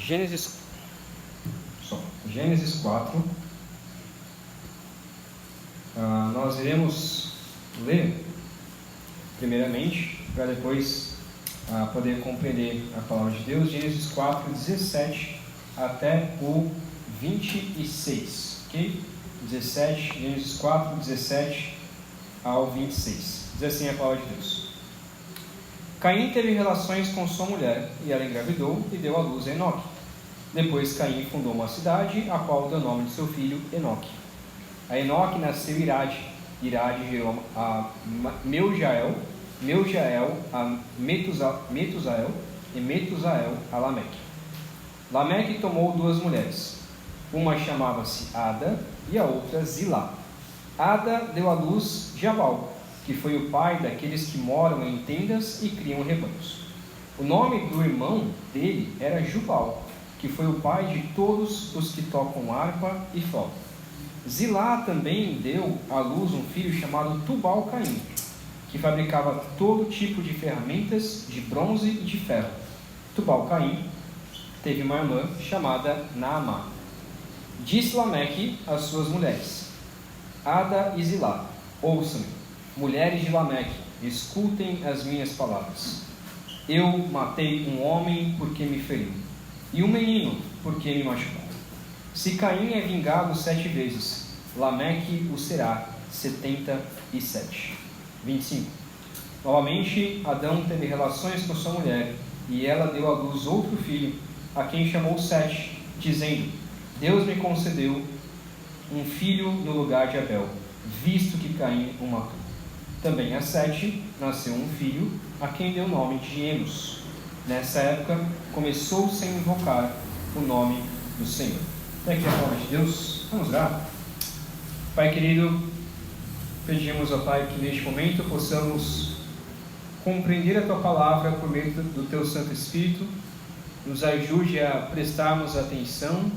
Gênesis 4. Nós iremos ler primeiramente, para depois poder compreender a palavra de Deus. Gênesis 4, 17 até o 26, ok? Gênesis 4, 17 ao 26. Diz assim a palavra de Deus: Caim teve relações com sua mulher, e ela engravidou e deu à luz a Enoque. Depois Caim fundou uma cidade, a qual deu o nome de seu filho Enoque. A Enoque nasceu Irade. Irade gerou a Meujael a Metusael, e Metusael a Lameque. Lameque tomou duas mulheres. Uma chamava-se Ada e a outra Zilá. Ada deu à luz Jabal, que foi o pai daqueles que moram em tendas e criam rebanhos. O nome do irmão dele era Jubal, que foi o pai de todos os que tocam harpa e flauta. Zilá também deu à luz um filho chamado Tubal-Caim, que fabricava todo tipo de ferramentas de bronze e de ferro. Tubal-Caim teve uma irmã chamada Naamá. Disse Lameque às suas mulheres: Ada e Zilá, ouçam-me, mulheres de Lameque, escutem as minhas palavras. Eu matei um homem porque me feriu, e um menino porque me machucou. Se Caim é vingado 7 vezes, Lameque o será 77. 25. Novamente, Adão teve relações com sua mulher, e ela deu à luz outro filho, a quem chamou Sete, dizendo: Deus me concedeu um filho no lugar de Abel, visto que Caim o matou. Também a Sete nasceu um filho, a quem deu o nome de Enos. Nessa época, começou-se a invocar o nome do Senhor. Até aqui a palavra de Deus. Vamos orar. Pai querido, pedimos ao Pai que neste momento possamos compreender a Tua palavra por meio do Teu Santo Espírito. Nos ajude a prestarmos atenção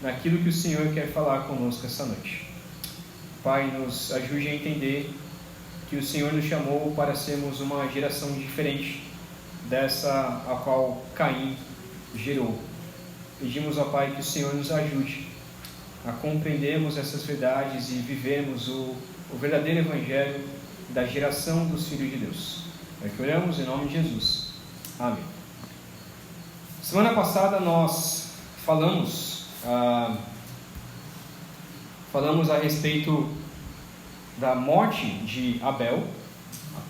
naquilo que o Senhor quer falar conosco essa noite. Pai, nos ajude a entender que o Senhor nos chamou para sermos uma geração diferente dessa a qual Caim gerou. Pedimos ao Pai que o Senhor nos ajude a compreendermos essas verdades e vivermos o verdadeiro Evangelho da geração dos filhos de Deus. É que oramos em nome de Jesus. Amém. Semana passada nós falamos a respeito da morte de Abel,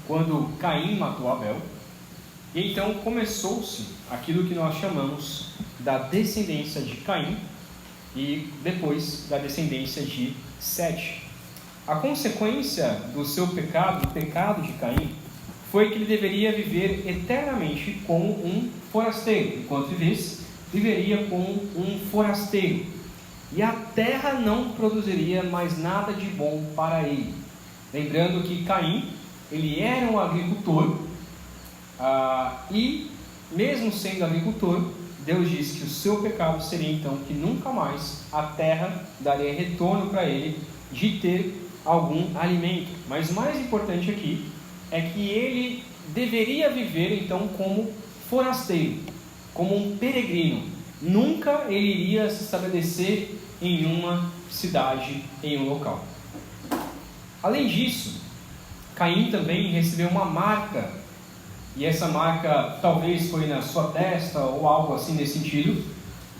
quando Caim matou Abel, e então começou-se aquilo que nós chamamos da descendência de Caim e depois da descendência de Sete. A consequência do seu pecado, do pecado de Caim, foi que ele deveria viver eternamente como um forasteiro. Enquanto vivesse, viveria como um forasteiro. E a terra não produziria mais nada de bom para ele. Lembrando que Caim, ele era um agricultor, e mesmo sendo agricultor, Deus disse que o seu pecado seria então que nunca mais a terra daria retorno para ele de ter algum alimento. Mas o mais importante aqui é que ele deveria viver então como forasteiro, como um peregrino. Nunca ele iria se estabelecer em uma cidade, em um local. Além disso, Caim também recebeu uma marca, e essa marca talvez foi na sua testa ou algo assim nesse sentido,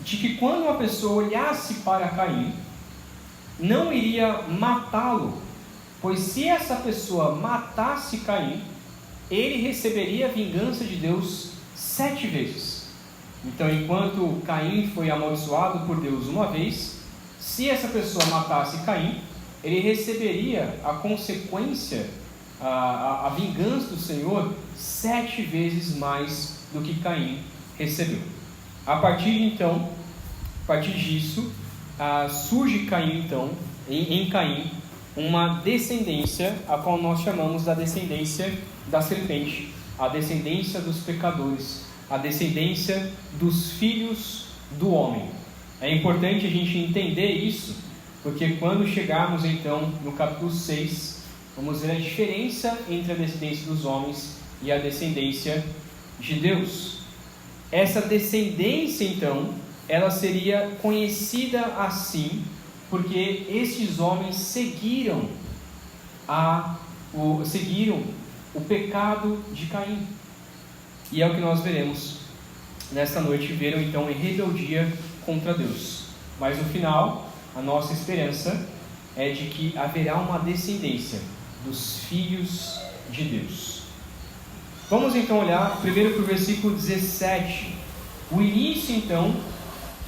de que quando uma pessoa olhasse para Caim, não iria matá-lo, pois se essa pessoa matasse Caim, ele receberia a vingança de Deus 7 vezes. Então, enquanto Caim foi amaldiçoado por Deus uma vez, se essa pessoa matasse Caim, ele receberia a consequência, a vingança do Senhor 7 vezes mais do que Caim recebeu. A partir disso, surge Caim então, em Caim, uma descendência, a qual nós chamamos da descendência da serpente, a descendência dos pecadores, a descendência dos filhos do homem. É importante a gente entender isso, porque quando chegarmos então no capítulo 6, vamos ver a diferença entre a descendência dos homens e a descendência de Deus. essa descendência, então, ela seria conhecida assim, porque estes homens seguiram o pecado de Caim. E é o que nós veremos nesta noite. Viram então em rebeldia contra Deus. Mas no final, a nossa esperança é de que haverá uma descendência dos filhos de Deus. Vamos então olhar primeiro para o versículo 17, o início então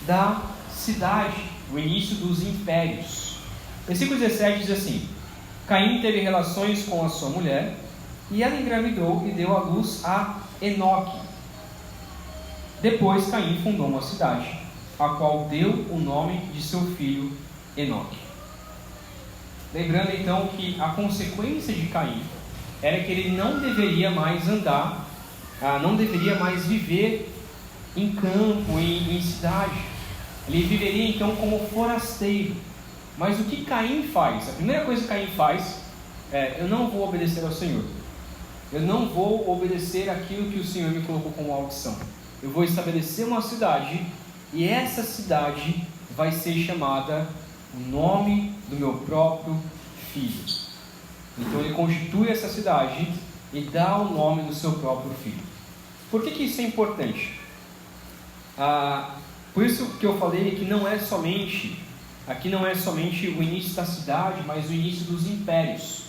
da cidade, o início dos impérios. Versículo 17 diz assim: Caim teve relações com a sua mulher, e ela engravidou e deu à luz a Enoque. Depois Caim fundou uma cidade, a qual deu o nome de seu filho Enoque. Lembrando então que a consequência de Caim era que ele não deveria mais andar, não deveria mais viver em campo, em cidade. Ele viveria então como forasteiro. Mas o que Caim faz? A primeira coisa que Caim faz é: eu não vou obedecer ao Senhor. Eu não vou obedecer aquilo que o Senhor me colocou como audição. Eu vou estabelecer uma cidade, e essa cidade vai ser chamada o nome do meu próprio filho. Então ele constitui essa cidade e dá o nome do seu próprio filho. Por que isso é importante? Por isso que eu falei que aqui não é somente o início da cidade, mas o início dos impérios.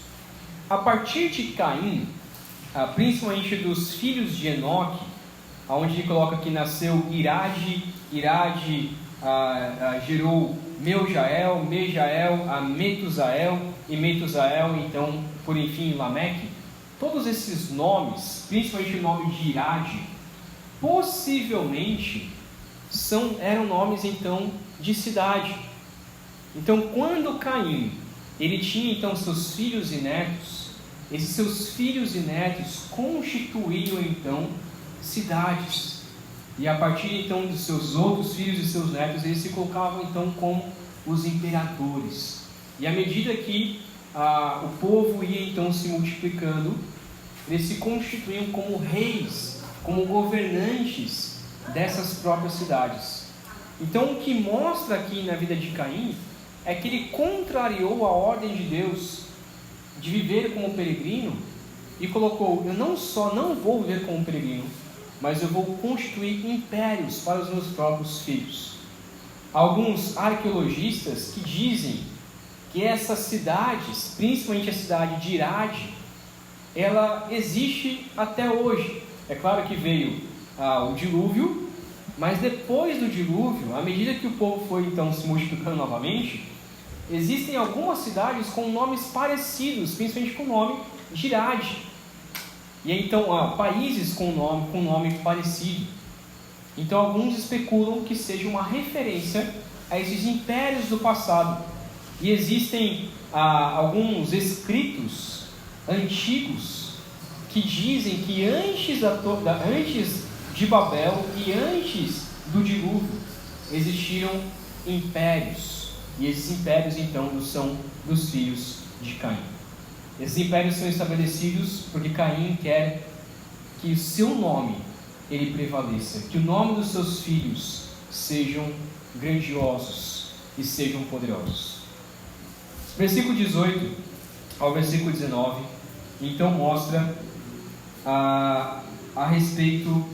A partir de Caim, principalmente dos filhos de Enoque, onde ele coloca que nasceu Irade gerou Meujael, Metusael, e Metusael, então, por enfim, Lameque. Todos esses nomes, principalmente o nome de Irade, possivelmente eram nomes então de cidade. Então, quando Caim ele tinha então seus filhos e netos, esses seus filhos e netos constituíam então cidades. E a partir então dos seus outros filhos e seus netos, eles se colocavam então como os imperadores. E à medida que o povo ia então se multiplicando, eles se constituíam como reis, como governantes dessas próprias cidades. Então o que mostra aqui na vida de Caim é que ele contrariou a ordem de Deus de viver como peregrino e colocou: eu não vou viver como peregrino, mas eu vou constituir impérios para os meus próprios filhos. Alguns arqueologistas que dizem que essas cidades, principalmente a cidade de Irade, ela existe até hoje. É claro que veio o dilúvio, mas depois do dilúvio, à medida que o povo foi então se multiplicando novamente, existem algumas cidades com nomes parecidos, principalmente com o nome de Irade. E então países com nome parecido. Então alguns especulam que seja uma referência a esses impérios do passado. E existem alguns escritos antigos que dizem que antes de Babel e antes do dilúvio existiram impérios. E esses impérios então são dos filhos de Caim. Esses impérios são estabelecidos porque Caim quer que o seu nome ele prevaleça, que o nome dos seus filhos sejam grandiosos e sejam poderosos. Versículo 18 ao versículo 19 então mostra a respeito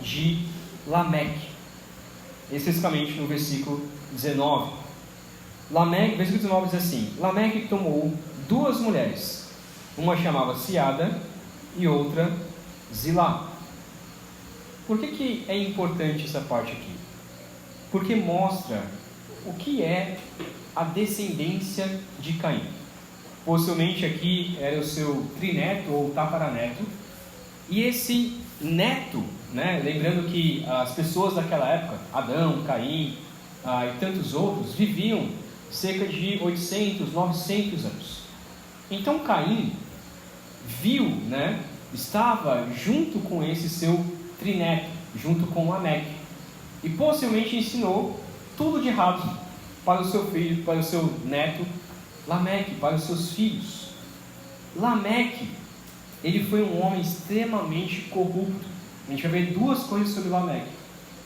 de Lameque, especificamente no versículo 19. Versículo 19 diz assim: Lameque tomou 2 mulheres, uma chamava-se Ada e outra Zilá. Por que é importante essa parte aqui? Porque mostra o que é a descendência de Caim. Possivelmente aqui era o seu trineto ou tataraneto, e esse neto, lembrando que as pessoas daquela época, Adão, Caim e tantos outros, viviam cerca de 800, 900 anos. Então Caim viu, estava junto com esse seu trineto, junto com Lameque, e possivelmente ensinou tudo de errado para o seu filho, para o seu neto Lameque, para os seus filhos. Lameque, ele foi um homem extremamente corrupto. a gente vai ver duas coisas sobre Lameque.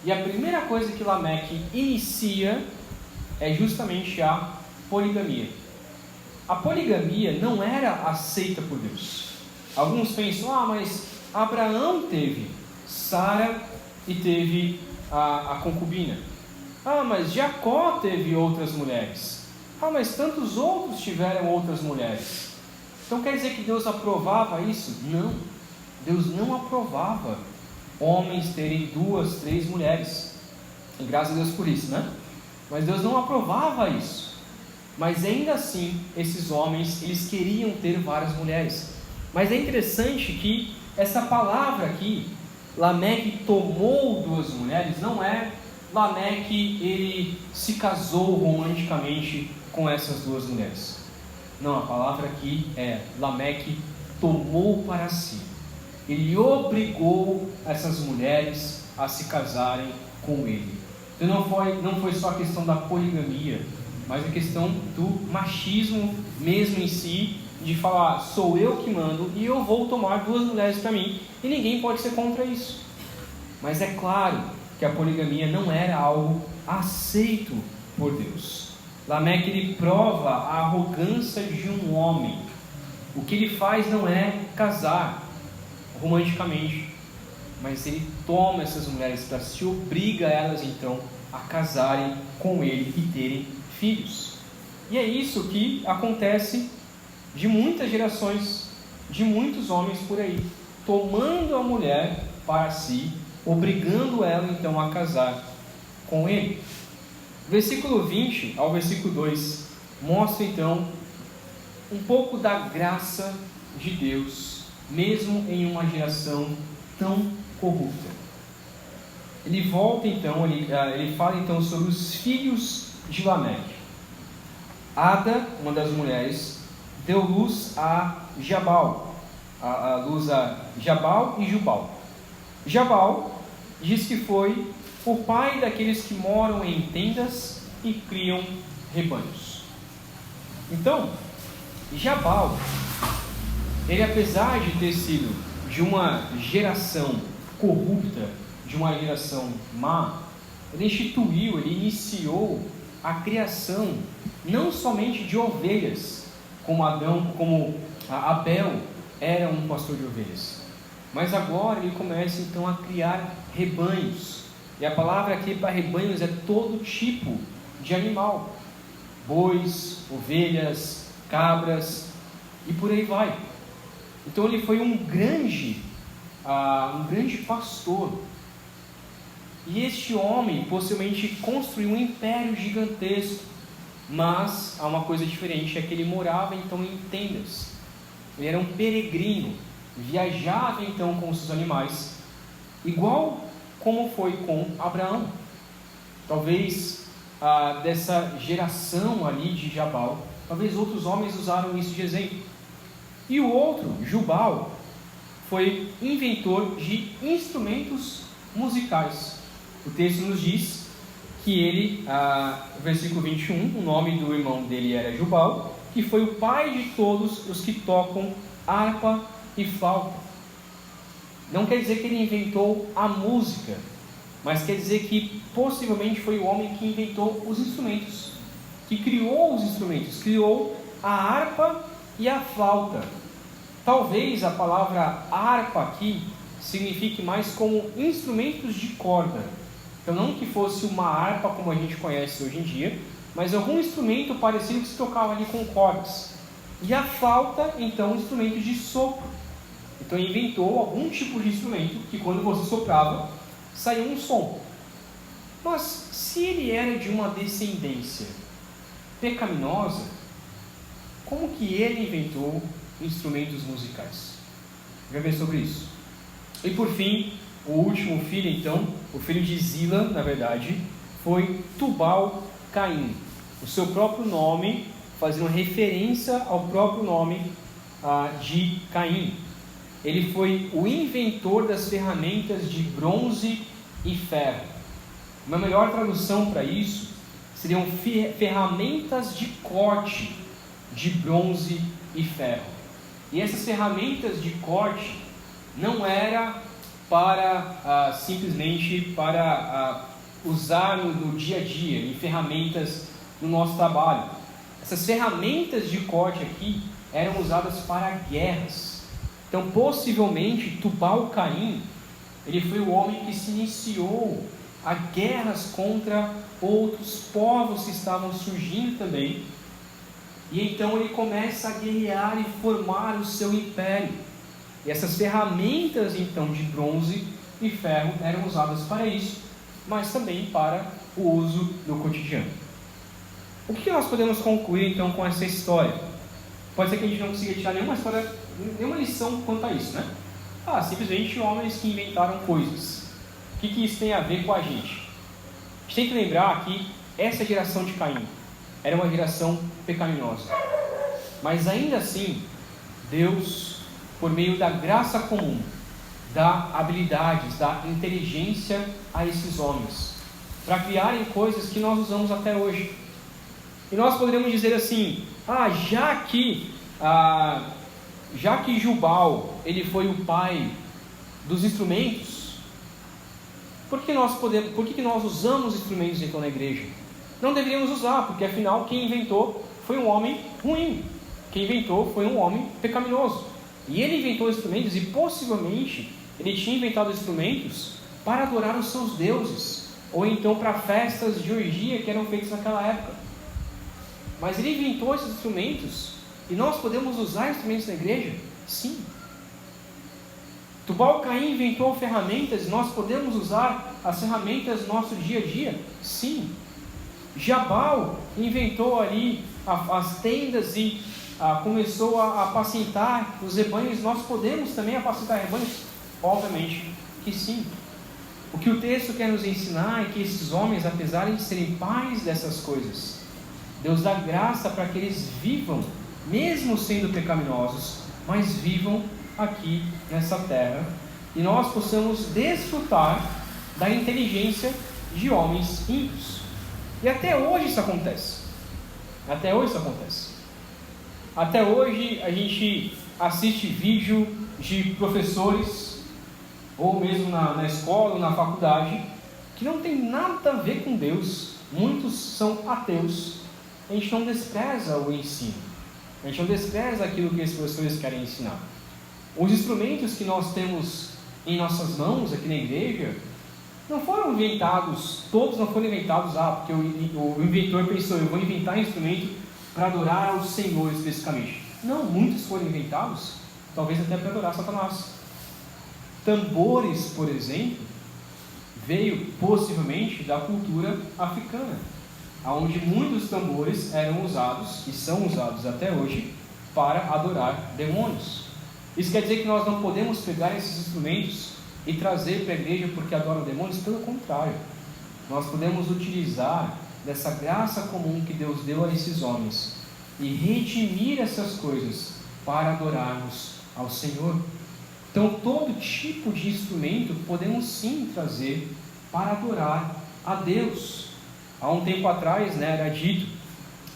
E a primeira coisa que Lameque inicia é justamente a poligamia. A poligamia não era aceita por Deus. Alguns pensam, mas Abraão teve Sara e teve a concubina. Mas Jacó teve outras mulheres. Mas tantos outros tiveram outras mulheres. Então quer dizer que Deus aprovava isso? Não. Deus não aprovava homens terem 2, 3 mulheres. E graças a Deus por isso, né? Mas Deus não aprovava isso. Mas ainda assim, esses homens, eles queriam ter várias mulheres. Mas é interessante que essa palavra aqui, Lameque tomou 2 mulheres, não é Lameque, ele se casou romanticamente com essas 2 mulheres. Não, a palavra aqui é Lameque tomou para si. Ele obrigou essas mulheres a se casarem com ele. Então não foi só a questão da poligamia, mas a questão do machismo mesmo em si, de falar, sou eu que mando e eu vou tomar 2 mulheres para mim, e ninguém pode ser contra isso. Mas é claro que a poligamia não era algo aceito por Deus. Lameque, ele prova a arrogância de um homem. O que ele faz não é casar romanticamente, mas ele toma essas mulheres para si, obriga elas então a casarem com ele e terem filhos. E é isso que acontece de muitas gerações, de muitos homens por aí, tomando a mulher para si, obrigando ela então a casar com ele. Versículo 20 ao versículo 2 mostra então um pouco da graça de Deus, mesmo em uma geração tão corrupta. Ele volta então, ele fala então sobre os filhos de Lameque. Ada, uma das mulheres, deu luz a Jabal, a luz a Jabal e Jubal. Jabal diz que foi o pai daqueles que moram em tendas e criam rebanhos. Então, Jabal, ele, apesar de ter sido de uma geração corrupta, de uma geração má, ele instituiu, ele iniciou a criação não somente de ovelhas, como Abel era um pastor de ovelhas, mas agora ele começa então a criar rebanhos. E a palavra aqui para rebanhos é todo tipo de animal: bois, ovelhas, cabras e por aí vai. Então ele foi um grande pastor. E este homem possivelmente construiu um império gigantesco. Mas há uma coisa diferente, é que ele morava então em tendas. Ele era um peregrino, viajava então com os seus animais, igual como foi com Abraão. Talvez dessa geração ali de Jabal, talvez outros homens usaram isso de exemplo. E o outro, Jubal, foi inventor de instrumentos musicais. O texto nos diz que ele, versículo 21, o nome do irmão dele era Jubal, que foi o pai de todos os que tocam harpa e flauta. Não quer dizer que ele inventou a música, mas quer dizer que possivelmente foi o homem que inventou os instrumentos, que criou os instrumentos, criou a harpa e a flauta. Talvez a palavra harpa aqui signifique mais como instrumentos de corda. Então não que fosse uma harpa como a gente conhece hoje em dia, mas algum instrumento parecido que se tocava ali com cordas. E a flauta, então, instrumento de sopro. Então ele inventou algum tipo de instrumento que quando você soprava, saía um som. Mas se ele era de uma descendência pecaminosa, como que ele inventou instrumentos musicais? Já ver sobre isso. E por fim, o último filho então, o filho de Zila, na verdade, foi Tubal-Caim. O seu próprio nome, fazendo referência ao próprio nome de Caim. Ele foi o inventor das ferramentas de bronze e ferro. Uma melhor tradução para isso seriam ferramentas de corte de bronze e ferro. E essas ferramentas de corte não era para simplesmente para usar no dia a dia, em ferramentas no nosso trabalho. Essas ferramentas de corte aqui eram usadas para guerras. Então, possivelmente, Tubal-Caim, ele foi o homem que se iniciou a guerras contra outros povos que estavam surgindo também. E então ele começa a guerrear e formar o seu império. E essas ferramentas então de bronze e ferro eram usadas para isso, mas também para o uso do cotidiano. O que nós podemos concluir então com essa história? Pode ser que a gente não consiga tirar nenhuma lição quanto a isso, né? Simplesmente homens que inventaram coisas. O que isso tem a ver com a gente? A gente tem que lembrar que essa geração de Caim era uma geração pecaminosa. Mas ainda assim, Deus, por meio da graça comum, dá habilidades, dá inteligência a esses homens, para criarem coisas que nós usamos até hoje. E nós poderíamos dizer assim, já que Jubal, ele foi o pai dos instrumentos, por que nós usamos instrumentos então na igreja? Não deveríamos usar, porque afinal quem inventou foi um homem ruim. Quem inventou foi um homem pecaminoso. E ele inventou instrumentos e possivelmente ele tinha inventado instrumentos para adorar os seus deuses, ou então para festas de orgia que eram feitas naquela época. Mas ele inventou esses instrumentos e nós podemos usar instrumentos na igreja? Sim. Tubal-Caim inventou ferramentas e nós podemos usar as ferramentas no nosso dia a dia? Sim. Jabal inventou ali as tendas e começou a apacentar os rebanhos. Nós podemos também apacentar rebanhos? Obviamente que sim. O que o texto quer nos ensinar é que esses homens, apesar de serem pais dessas coisas, Deus dá graça para que eles vivam, mesmo sendo pecaminosos, mas vivam aqui nessa terra, e nós possamos desfrutar da inteligência de homens ímpios. E até hoje isso acontece. Até hoje a gente assiste vídeo de professores, ou mesmo na escola, ou na faculdade, que não tem nada a ver com Deus. Muitos são ateus. A gente não despreza o ensino. A gente não despreza aquilo que esses professores querem ensinar. Os instrumentos que nós temos em nossas mãos aqui na igreja não foram inventados, todos não foram inventados, porque o inventor pensou, eu vou inventar um instrumento para adorar ao Senhor especificamente. Não, muitos foram inventados, talvez até para adorar Satanás. Tambores, por exemplo, veio possivelmente da cultura africana, onde muitos tambores eram usados, e são usados até hoje, para adorar demônios. Isso quer dizer que nós não podemos pegar esses instrumentos e trazer para a igreja porque adoram demônios? Pelo contrário, nós podemos utilizar dessa graça comum que Deus deu a esses homens e redimir essas coisas para adorarmos ao Senhor. Então, todo tipo de instrumento podemos sim trazer para adorar a Deus. Há um tempo atrás, era dito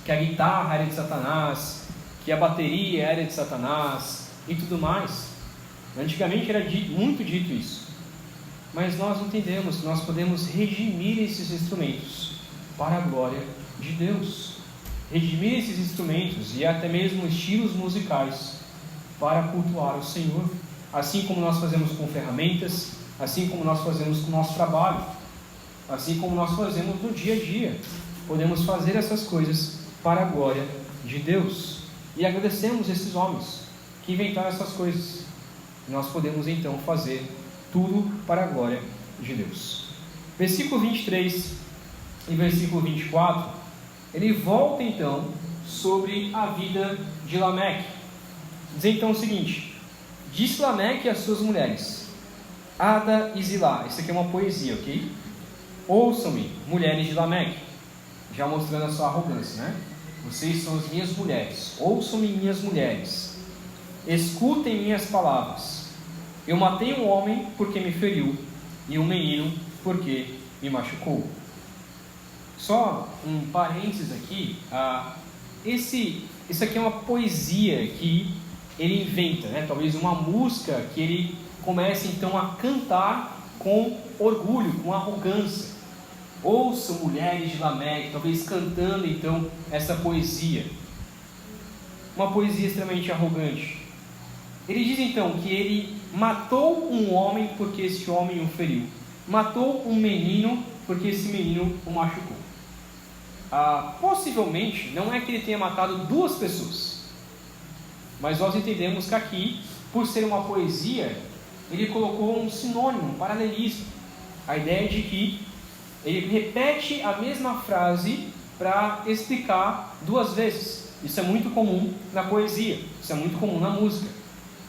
que a guitarra era de Satanás, que a bateria era de Satanás e tudo mais. Antigamente era muito dito isso. Mas nós entendemos que nós podemos redimir esses instrumentos para a glória de Deus. Redimir esses instrumentos e até mesmo estilos musicais para cultuar o Senhor. Assim como nós fazemos com ferramentas, assim como nós fazemos com o nosso trabalho, assim como nós fazemos no dia a dia. Podemos fazer essas coisas para a glória de Deus. E agradecemos esses homens que inventaram essas coisas. E nós podemos então fazer tudo para a glória de Deus. Versículo 23 e versículo 24, ele volta então sobre a vida de Lameque. Diz então o seguinte: disse Lameque às suas mulheres, Ada e Zilá. Isso aqui é uma poesia, ok? Ouçam-me, mulheres de Lameque. Já mostrando a sua arrogância, né? Vocês são as minhas mulheres. Ouçam-me, minhas mulheres. Escutem minhas palavras. Eu matei um homem porque me feriu, e um menino porque me machucou. Só um parênteses aqui. Isso aqui é uma poesia que ele inventa, né? Talvez uma música que ele começa então a cantar com orgulho, com arrogância. Ouçam, mulheres de Lameque, talvez cantando então essa poesia, uma poesia extremamente arrogante. Ele diz então que ele matou um homem porque esse homem o feriu, matou um menino porque esse menino o machucou. Possivelmente não é que ele tenha matado duas pessoas, mas nós entendemos que aqui, por ser uma poesia, ele colocou um sinônimo, um paralelismo, a ideia de que ele repete a mesma frase para explicar duas vezes. Isso é muito comum na poesia, isso é muito comum na música.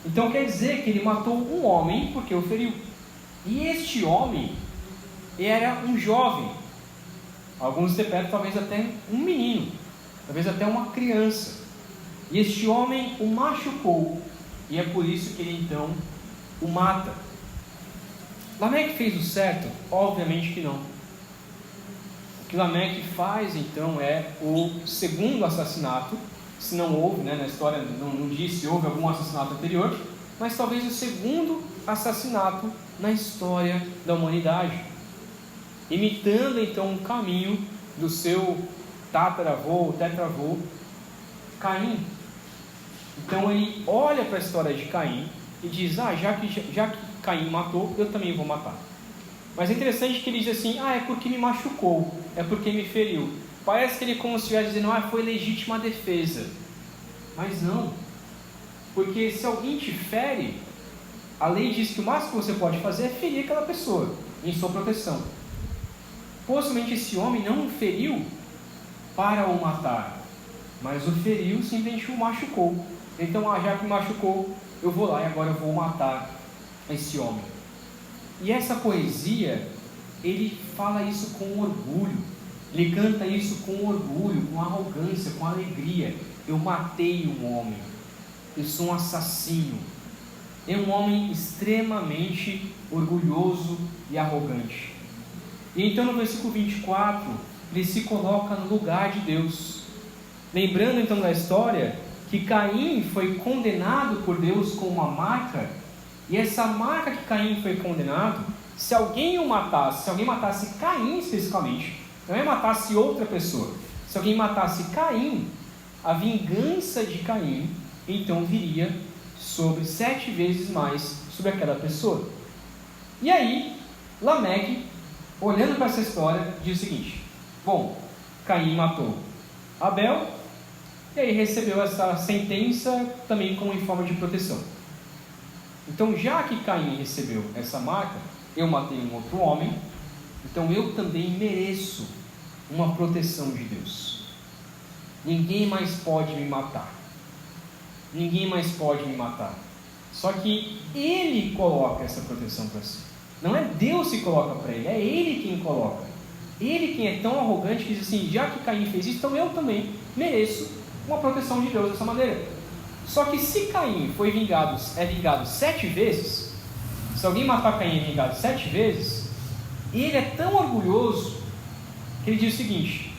Então quer dizer que ele matou um homem porque o feriu. E este homem era um jovem. Alguns interpretam talvez até um menino, talvez até uma criança. E este homem o machucou, e é por isso que ele então o mata. Lameque fez o certo? Obviamente que não. O que Lameque faz então é o segundo assassinato, se não houve, na história não diz se houve algum assassinato anterior, mas talvez o segundo assassinato na história da humanidade, imitando então o caminho do seu tataravô, tetravô, Caim. Então ele olha para a história de Caim e diz, já que Caim matou, eu também vou matar. Mas é interessante que ele diz assim, é porque me machucou, é porque me feriu. Parece que ele como se estivesse dizendo, foi legítima defesa. Mas não, porque se alguém te fere, a lei diz que o máximo que você pode fazer é ferir aquela pessoa, em sua proteção. Possivelmente esse homem não o feriu para o matar, mas o feriu, simplesmente o machucou. Então, já que me machucou, eu vou lá e agora eu vou matar esse homem. E essa poesia, ele fala isso com orgulho, ele canta isso com orgulho, com arrogância, com alegria. Eu matei um homem, eu sou um assassino. É um homem extremamente orgulhoso e arrogante. E então no versículo 24, ele se coloca no lugar de Deus. Lembrando então da história, que Caim foi condenado por Deus com uma marca, e essa marca que Caim foi condenado, se alguém o matasse, se alguém matasse Caim especificamente, não é matasse outra pessoa, se alguém matasse Caim, a vingança de Caim então viria sobre 7 vezes mais sobre aquela pessoa. E aí, Lameque, olhando para essa história, diz o seguinte: bom, Caim matou Abel, e aí recebeu essa sentença também como em forma de proteção. Então, já que Caim recebeu essa marca, eu matei um outro homem, então eu também mereço uma proteção de Deus. Ninguém mais pode me matar. Ninguém mais pode me matar. Só que Ele coloca essa proteção para si. Não é Deus que coloca para ele, é Ele quem coloca. Ele quem é tão arrogante que diz assim, já que Caim fez isso, então eu também mereço uma proteção de Deus dessa maneira. Só que se Caim é vingado 7 vezes, se alguém matar Caim é vingado 7 vezes, ele é tão orgulhoso que ele diz o seguinte: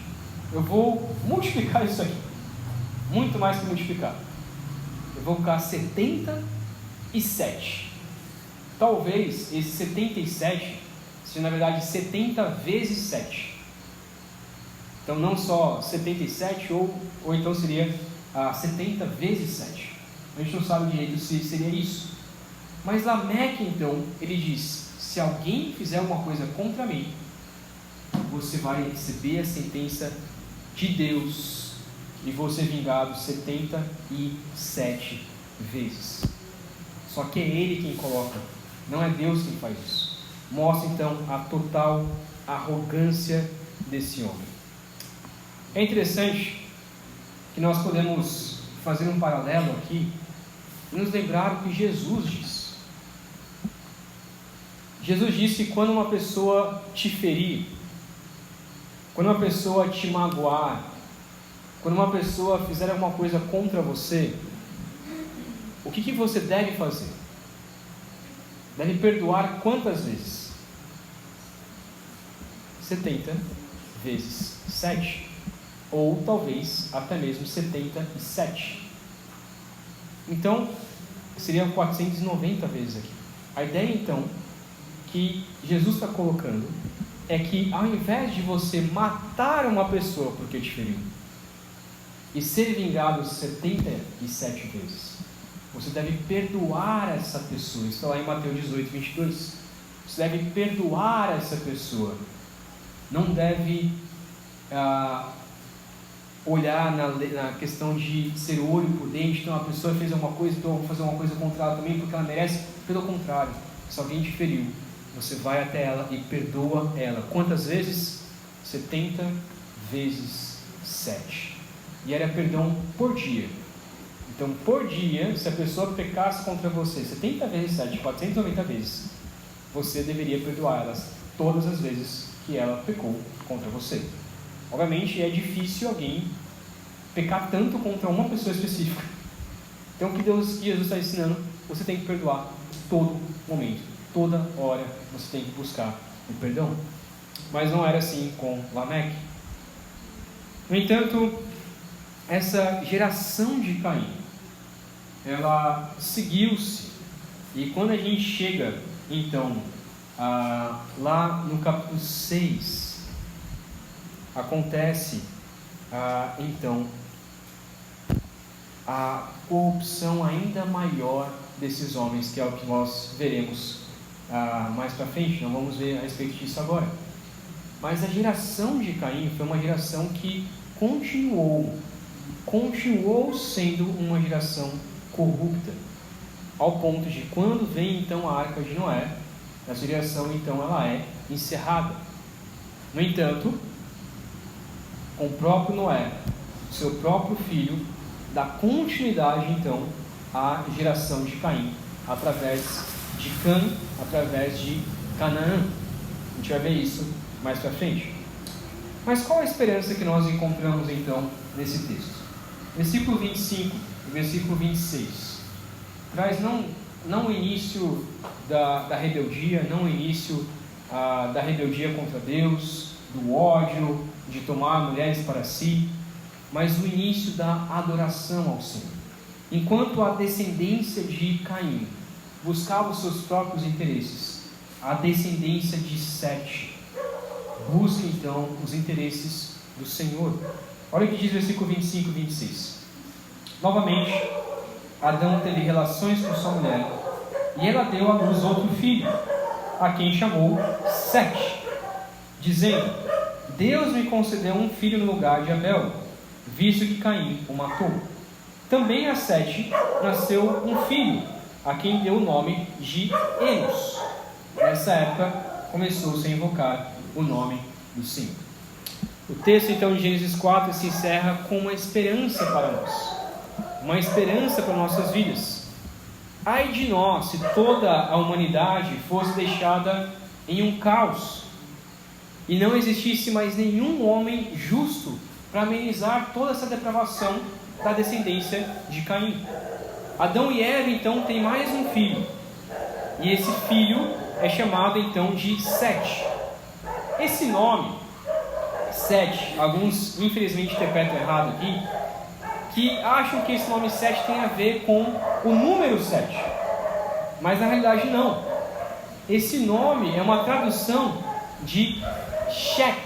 eu vou multiplicar isso aqui, muito mais que multiplicar, eu vou colocar 77. Talvez esse 77 seja na verdade 70 vezes 7. Então não só 77 ou então seria 70 vezes 7. A gente não sabe direito se seria isso. Mas Lameque então, ele diz: se alguém fizer uma coisa contra mim, você vai receber a sentença de Deus e vou ser vingado 77 vezes. Só que é Ele quem coloca, não é Deus quem faz isso. Mostra então a total arrogância desse homem. É interessante que nós podemos fazer um paralelo aqui e nos lembrar o que Jesus diz. Jesus disse que quando uma pessoa te ferir, quando uma pessoa te magoar, quando uma pessoa fizer alguma coisa contra você, o que você deve fazer? Deve perdoar quantas vezes? 70 vezes 7. Ou talvez até mesmo 77. Então, seriam 490 vezes aqui. A ideia então que Jesus está colocando é que ao invés de você matar uma pessoa porque te feriu e ser vingado 77 vezes, você deve perdoar essa pessoa. Isso está lá em Mateus 18, 22. Você deve perdoar essa pessoa. Não deve olhar na questão de ser olho por dente. Então a pessoa fez alguma coisa, então eu vou fazer uma coisa contra ela também porque ela merece. Pelo contrário, se alguém te feriu, você vai até ela e perdoa ela. Quantas vezes? 70 vezes 7. E era perdão por dia. Então por dia, se a pessoa pecasse contra você 70 vezes 7, 490 vezes, você deveria perdoar elas todas as vezes que ela pecou contra você. Obviamente é difícil alguém pecar tanto contra uma pessoa específica. Então o que Jesus está ensinando, você tem que perdoar todo momento, toda hora você tem que buscar o perdão. Mas não era assim com Lameque. No entanto, essa geração de Caim, ela seguiu-se. E quando a gente chega então lá no capítulo 6, acontece então a corrupção ainda maior desses homens, que é o que nós veremos mais para frente. Não vamos ver a respeito disso agora. Mas a geração de Caim foi uma geração que continuou sendo uma geração corrupta, ao ponto de quando vem então a Arca de Noé, essa geração então ela é encerrada. No entanto, com o próprio Noé, seu próprio filho, dá continuidade então à geração de Caim, através de Cã, através de Canaã. A gente vai ver isso mais para frente. Mas qual a esperança que nós encontramos então nesse texto? Versículo 25 e versículo 26 traz não o início da rebeldia, não o início da rebeldia contra Deus, do ódio, de tomar mulheres para si, mas o início da adoração ao Senhor. Enquanto a descendência de Caim buscava os seus próprios interesses, a descendência de Sete busca então os interesses do Senhor. Olha o que diz o versículo 25 e 26. Novamente, Adão teve relações com sua mulher, e ela deu à luz outro filho, a quem chamou Sete, dizendo: Deus me concedeu um filho no lugar de Abel, visto que Caim o matou. Também a Sete nasceu um filho, a quem deu o nome de Enos. Nessa época começou-se a invocar o nome do Senhor. O texto então de Gênesis 4 se encerra com uma esperança para nós, uma esperança para nossas vidas. Ai de nós se toda a humanidade fosse deixada em um caos e não existisse mais nenhum homem justo para amenizar toda essa depravação da descendência de Caim. Adão e Eva então têm mais um filho, e esse filho é chamado então de Sete. Esse nome Sete, alguns infelizmente interpretam errado aqui, que acham que esse nome Sete tem a ver com o número 7, mas na realidade não. Esse nome é uma tradução de Shet,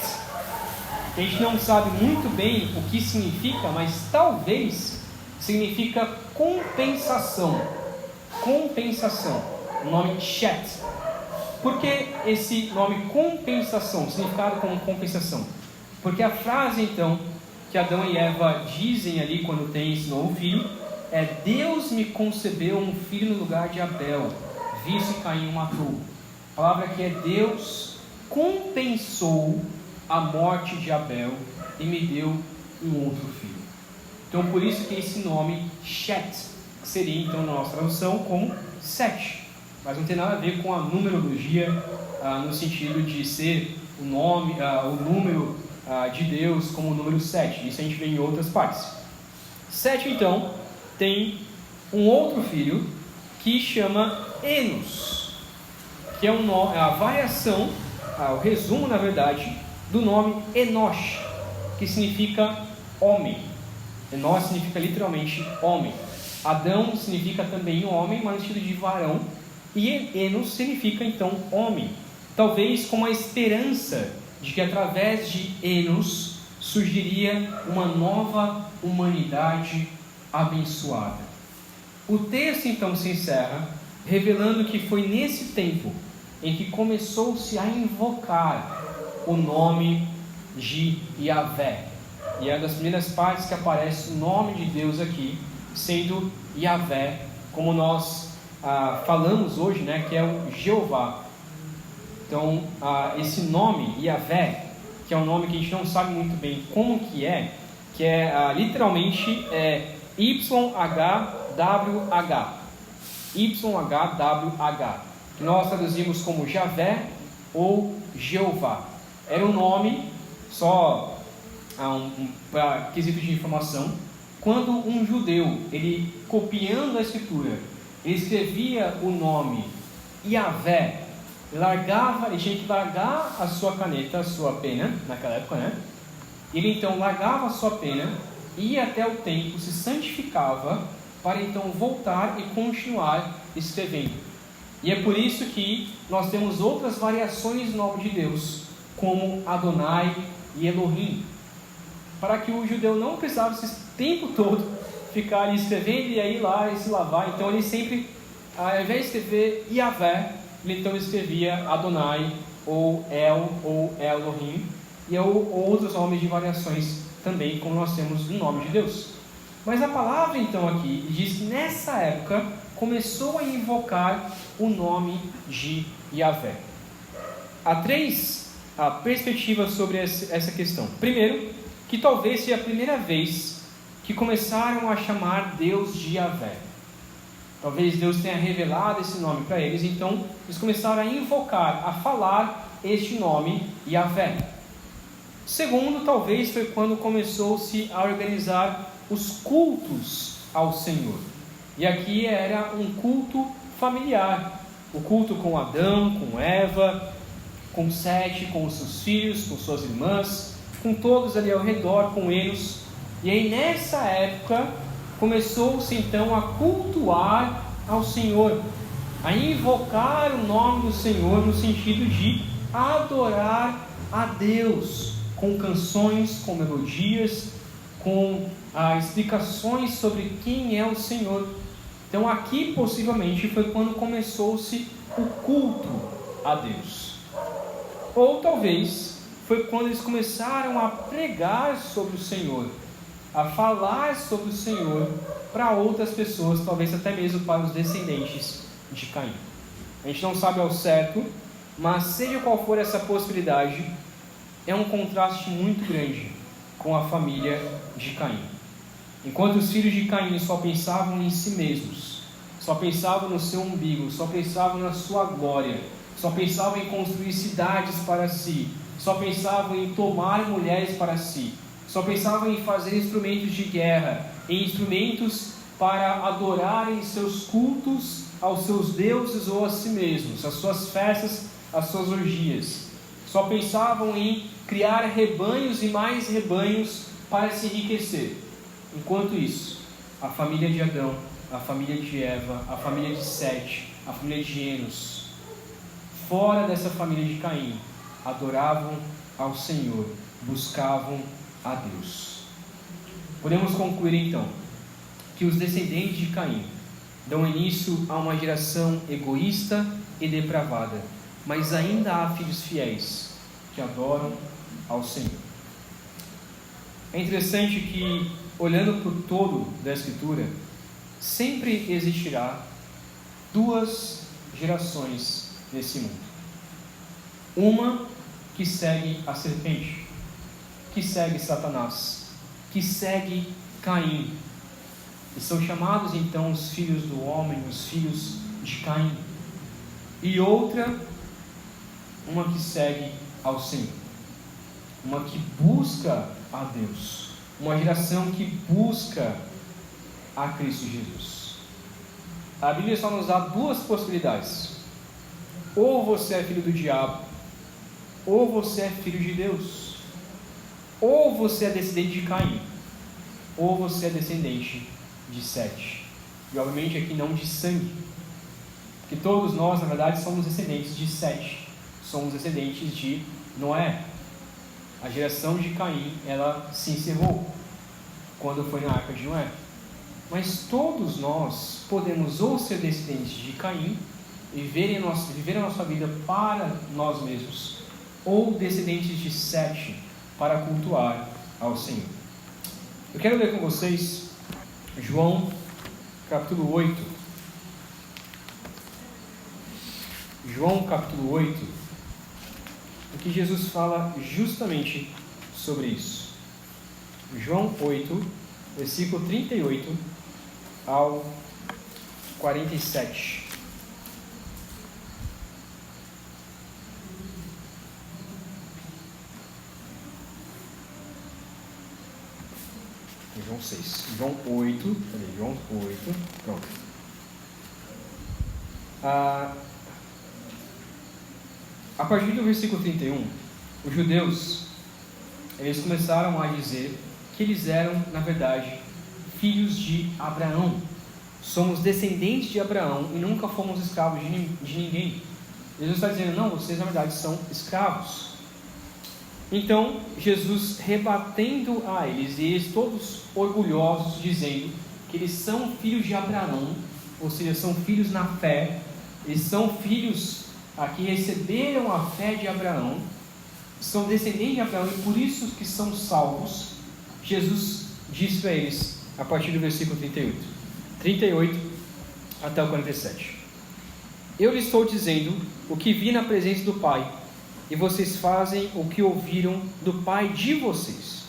que a gente não sabe muito bem o que significa, mas talvez significa compensação. O nome Shet. Por que esse nome compensação? Significado como compensação? Porque a frase então que Adão e Eva dizem ali quando tem esse novo filho é: Deus me concebeu um filho no lugar de Abel, visto que Caim o matou. A palavra aqui é: Deus compensou a morte de Abel e me deu um outro filho. Então por isso que esse nome Shet, que seria então na nossa tradução como 7, mas não tem nada a ver com a numerologia no sentido de ser o nome, o número de Deus como o número 7. Isso a gente vê em outras partes. 7 então tem um outro filho que chama Enos, que é a variação, o resumo na verdade do nome Enosh, que significa homem. Enosh significa literalmente homem. Adão significa também homem, mas no sentido de varão, E Enos significa então homem, talvez com a esperança de que através de Enos surgiria uma nova humanidade abençoada. O texto então se encerra revelando que foi nesse tempo em que começou-se a invocar o nome de Yahvé. E é uma das primeiras partes que aparece o nome de Deus aqui, sendo Yahvé, como nós falamos hoje, né, que é o Jeová. Então, esse nome, Yahvé, que é um nome que a gente não sabe muito bem como que é literalmente YHWH, YHWH, que nós traduzimos como Javé ou Jeová. Era um nome, só para quesito de informação, quando um judeu, ele copiando a escritura, ele escrevia o nome Yahvé, ele tinha que largar a sua caneta, a sua pena, naquela época, né? Ele então largava a sua pena, ia até o templo, se santificava, para então voltar e continuar escrevendo. E é por isso que nós temos outras variações do nome de Deus, como Adonai e Elohim, para que o judeu não precisasse esse tempo todo ficar ali escrevendo e aí lá e se lavar. Então ele sempre, ao invés de escrever Yahvé, ele então escrevia Adonai ou El ou Elohim, e outros nomes de variações também, como nós temos no nome de Deus. Mas a palavra então aqui diz que nessa época começou a invocar o nome de Yahvé. Há três perspectivas sobre essa questão. Primeiro, que talvez seja a primeira vez que começaram a chamar Deus de Yahvé. Talvez Deus tenha revelado esse nome para eles, então eles começaram a invocar, a falar este nome Yahvé. Segundo, talvez foi quando começou-se a organizar os cultos ao Senhor. E aqui era um culto familiar, o culto com Adão, com Eva, com Sete, com os seus filhos, com suas irmãs, com todos ali ao redor, com eles. E aí nessa época começou-se então a cultuar ao Senhor, a invocar o nome do Senhor no sentido de adorar a Deus, com canções, com melodias, com explicações sobre quem é o Senhor. Então aqui possivelmente foi quando começou-se o culto a Deus. Ou talvez foi quando eles começaram a pregar sobre o Senhor, a falar sobre o Senhor para outras pessoas, talvez até mesmo para os descendentes de Caim. A gente não sabe ao certo, mas seja qual for essa possibilidade, é um contraste muito grande com a família de Caim. Enquanto os filhos de Caim só pensavam em si mesmos, só pensavam no seu umbigo, só pensavam na sua glória, só pensavam em construir cidades para si, só pensavam em tomar mulheres para si, só pensavam em fazer instrumentos de guerra, em instrumentos para adorarem seus cultos aos seus deuses ou a si mesmos, as suas festas, as suas orgias. Só pensavam em criar rebanhos e mais rebanhos para se enriquecer. Enquanto isso, a família de Adão, a família de Eva, a família de Sete, a família de Enos, fora dessa família de Caim, adoravam ao Senhor, buscavam a Deus. Podemos concluir então que os descendentes de Caim dão início a uma geração egoísta e depravada, mas ainda há filhos fiéis que adoram ao Senhor. É interessante que, olhando para o todo da Escritura, sempre existirá duas gerações nesse mundo. Uma que segue a serpente, que segue Satanás, que segue Caim. E são chamados então os filhos do homem, os filhos de Caim. E outra, uma que segue ao Senhor, uma que busca a Deus, uma geração que busca a Cristo Jesus. A Bíblia só nos dá duas possibilidades: ou você é filho do diabo, ou você é filho de Deus. Ou você é descendente de Caim, ou você é descendente de Sete. E obviamente aqui não de sangue. que todos nós, na verdade, somos descendentes de Sete, somos descendentes de Noé. A geração de Caim, ela se encerrou quando foi na arca de Noé. Mas todos nós podemos ou ser descendentes de Caim e viver a nossa vida para nós mesmos, ou descendentes de Sete para cultuar ao Senhor. Eu quero ler com vocês João capítulo 8. João capítulo 8, em que Jesus fala justamente sobre isso. João 8, versículo 38 ao 47. João 6. João 8. João 8. Pronto. A partir do versículo 31, os judeus, eles começaram a dizer que eles eram, na verdade, filhos de Abraão. Somos descendentes de Abraão e nunca fomos escravos de ninguém. Jesus está dizendo, não, vocês na verdade são escravos. Então, Jesus rebatendo a eles, e eles todos orgulhosos, dizendo que eles são filhos de Abraão, ou seja, são filhos na fé, eles são filhos que receberam a fé de Abraão, são descendentes de Abraão e por isso que são salvos. Jesus diz para eles, a partir do versículo 38 até o 47: Eu lhes estou dizendo o que vi na presença do Pai, e vocês fazem o que ouviram do pai de vocês.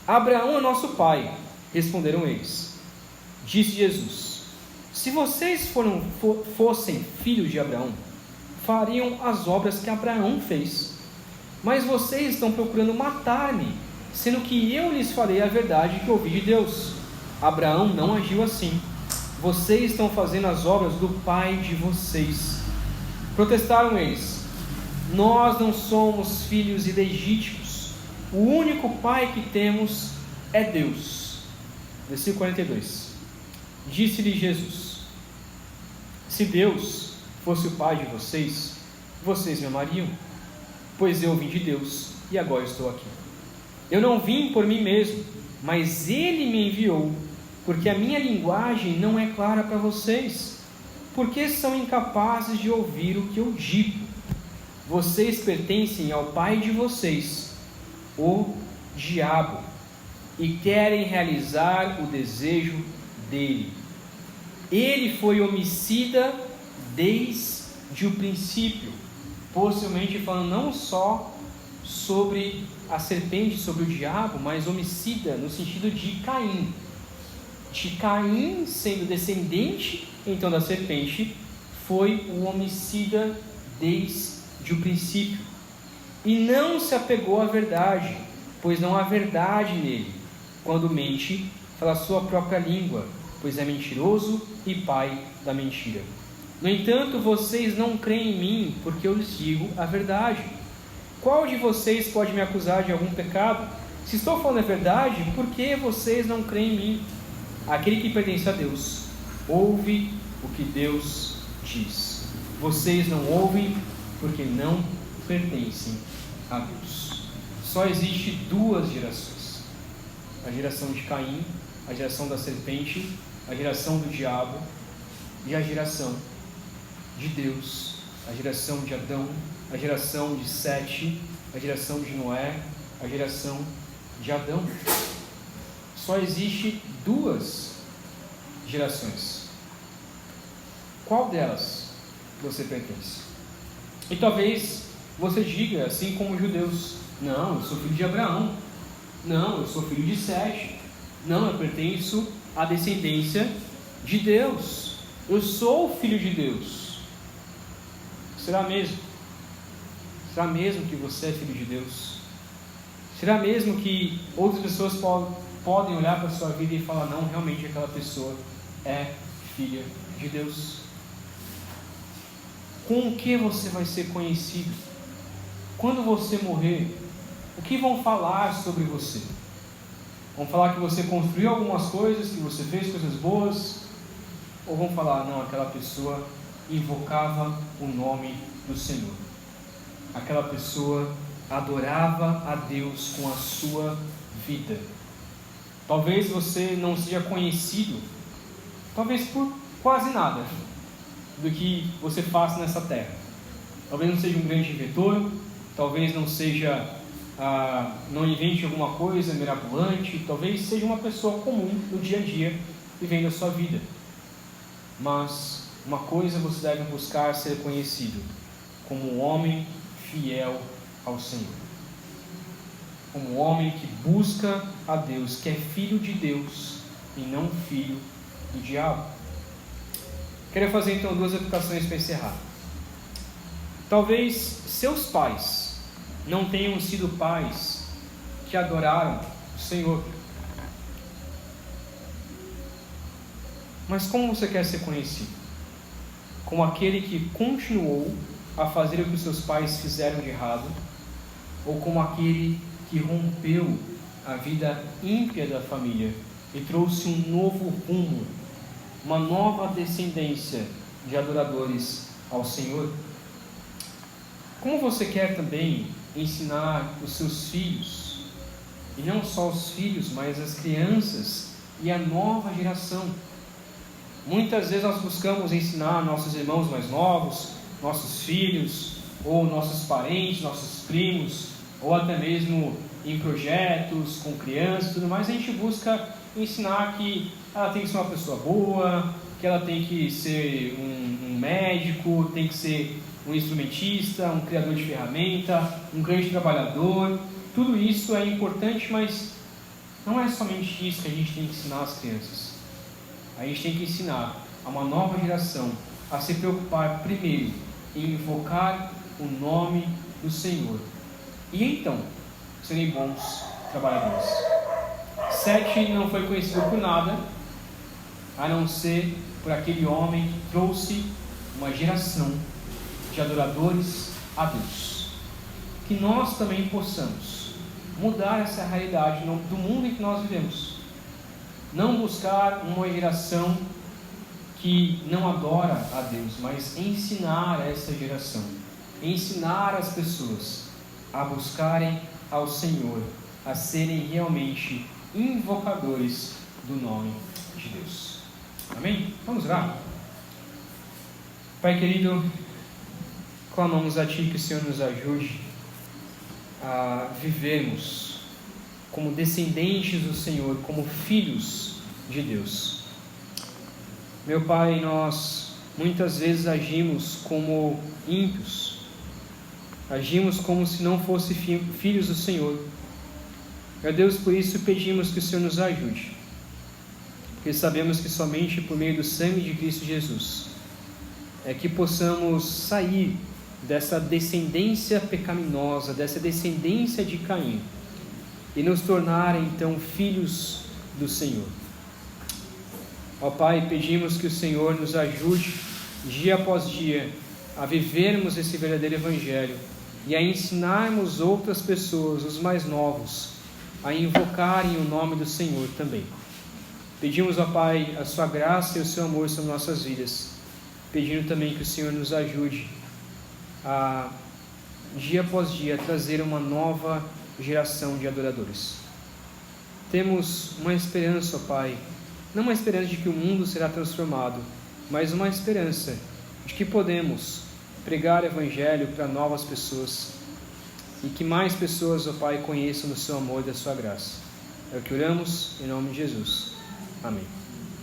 Abraão é nosso pai, responderam eles. Disse Jesus: Se vocês fossem filhos de Abraão, fariam as obras que Abraão fez. Mas vocês estão procurando matar-me, sendo que eu lhes falei a verdade que ouvi de Deus. Abraão não agiu assim. Vocês estão fazendo as obras do pai de vocês. Protestaram eles: Nós não somos filhos ilegítimos. O único pai que temos é Deus. Versículo 42. Disse-lhe Jesus: Se Deus fosse o pai de vocês, vocês me amariam, pois eu vim de Deus e agora estou aqui. Eu não vim por mim mesmo, mas Ele me enviou, porque a minha linguagem não é clara para vocês, porque são incapazes de ouvir o que eu digo. Vocês pertencem ao pai de vocês, o diabo, e querem realizar o desejo dele. Ele foi homicida desde o princípio, possivelmente falando não só sobre a serpente, sobre o diabo, mas homicida no sentido de Caim. De Caim sendo descendente então da serpente, foi o homicida desde o princípio. E não se apegou à verdade, pois não há verdade nele. Quando mente, fala a sua própria língua, pois é mentiroso e pai da mentira. No entanto, vocês não creem em mim, porque eu lhes digo a verdade. Qual de vocês pode me acusar de algum pecado? Se estou falando a verdade, por que vocês não creem em mim? Aquele que pertence a Deus, ouve o que Deus diz. Vocês não ouvem, porque não pertencem a Deus. Só existe duas gerações: a geração de Caim, a geração da serpente, a geração do diabo, e a geração de Deus, a geração de Adão, a geração de Sete, a geração de Noé, a geração de Adão. Só existe duas gerações. Qual delas você pertence? E talvez você diga, assim como os judeus: não, eu sou filho de Abraão. Não, eu sou filho de Sete. Não, eu pertenço à descendência de Deus. Eu sou filho de Deus. Será mesmo? Será mesmo que você é filho de Deus? Será mesmo que outras pessoas podem olhar para a sua vida e falar: não, realmente aquela pessoa é filha de Deus? Com o que você vai ser conhecido? Quando você morrer, o que vão falar sobre você? Vão falar que você construiu algumas coisas, que você fez coisas boas? Ou vão falar: não, aquela pessoa invocava o nome do Senhor. Aquela pessoa adorava a Deus com a sua vida. Talvez você não seja conhecido, talvez por quase nada do que você faz nessa terra. Talvez não seja um grande inventor, talvez não seja, não invente alguma coisa mirabolante, talvez seja uma pessoa comum no dia a dia, vivendo a sua vida. Mas uma coisa você deve buscar ser conhecido: como um homem fiel ao Senhor, como um homem que busca a Deus, que é filho de Deus e não filho do diabo. Quero fazer então 2 aplicações para encerrar. Talvez seus pais não tenham sido pais que adoraram o Senhor. Mas como você quer ser conhecido? Como aquele que continuou a fazer o que os seus pais fizeram de errado? Ou como aquele que rompeu a vida ímpia da família e trouxe um novo rumo, uma nova descendência de adoradores ao Senhor? Como você quer também ensinar os seus filhos, e não só os filhos, mas as crianças e a nova geração? Muitas vezes nós buscamos ensinar nossos irmãos mais novos, nossos filhos, ou nossos parentes, nossos primos, ou até mesmo em projetos com crianças e tudo mais. A gente busca ensinar que ela tem que ser uma pessoa boa, que ela tem que ser um médico, tem que ser um instrumentista, um criador de ferramenta, um grande trabalhador. Tudo isso é importante, mas não é somente isso que a gente tem que ensinar às crianças. A gente tem que ensinar a uma nova geração a se preocupar primeiro em invocar o nome do Senhor, e então serem bons trabalhadores. Sete não foi conhecido por nada, a não ser por aquele homem que trouxe uma geração de adoradores a Deus. Que nós também possamos mudar essa realidade do mundo em que nós vivemos. Não buscar uma geração que não adora a Deus, mas ensinar essa geração, ensinar as pessoas a buscarem ao Senhor, a serem realmente invocadores do nome de Deus. Amém? Vamos orar. Pai querido, clamamos a Ti que o Senhor nos ajude a vivermos como descendentes do Senhor, como filhos de Deus. Meu Pai, nós muitas vezes agimos como ímpios, agimos como se não fossem filhos do Senhor. Meu Deus, por isso pedimos que o Senhor nos ajude, porque sabemos que somente por meio do sangue de Cristo Jesus é que possamos sair dessa descendência pecaminosa, dessa descendência de Caim, e nos tornar então filhos do Senhor. Ó Pai, pedimos que o Senhor nos ajude dia após dia a vivermos esse verdadeiro Evangelho e a ensinarmos outras pessoas, os mais novos, a invocarem o nome do Senhor também. Pedimos, ó Pai, a Sua graça e o Seu amor sobre nossas vidas, pedindo também que o Senhor nos ajude a, dia após dia, trazer uma nova geração de adoradores. Temos uma esperança, ó Pai, não uma esperança de que o mundo será transformado, mas uma esperança de que podemos pregar o Evangelho para novas pessoas e que mais pessoas, ó Pai, conheçam do Seu amor e da Sua graça. É o que oramos em nome de Jesus. Amém.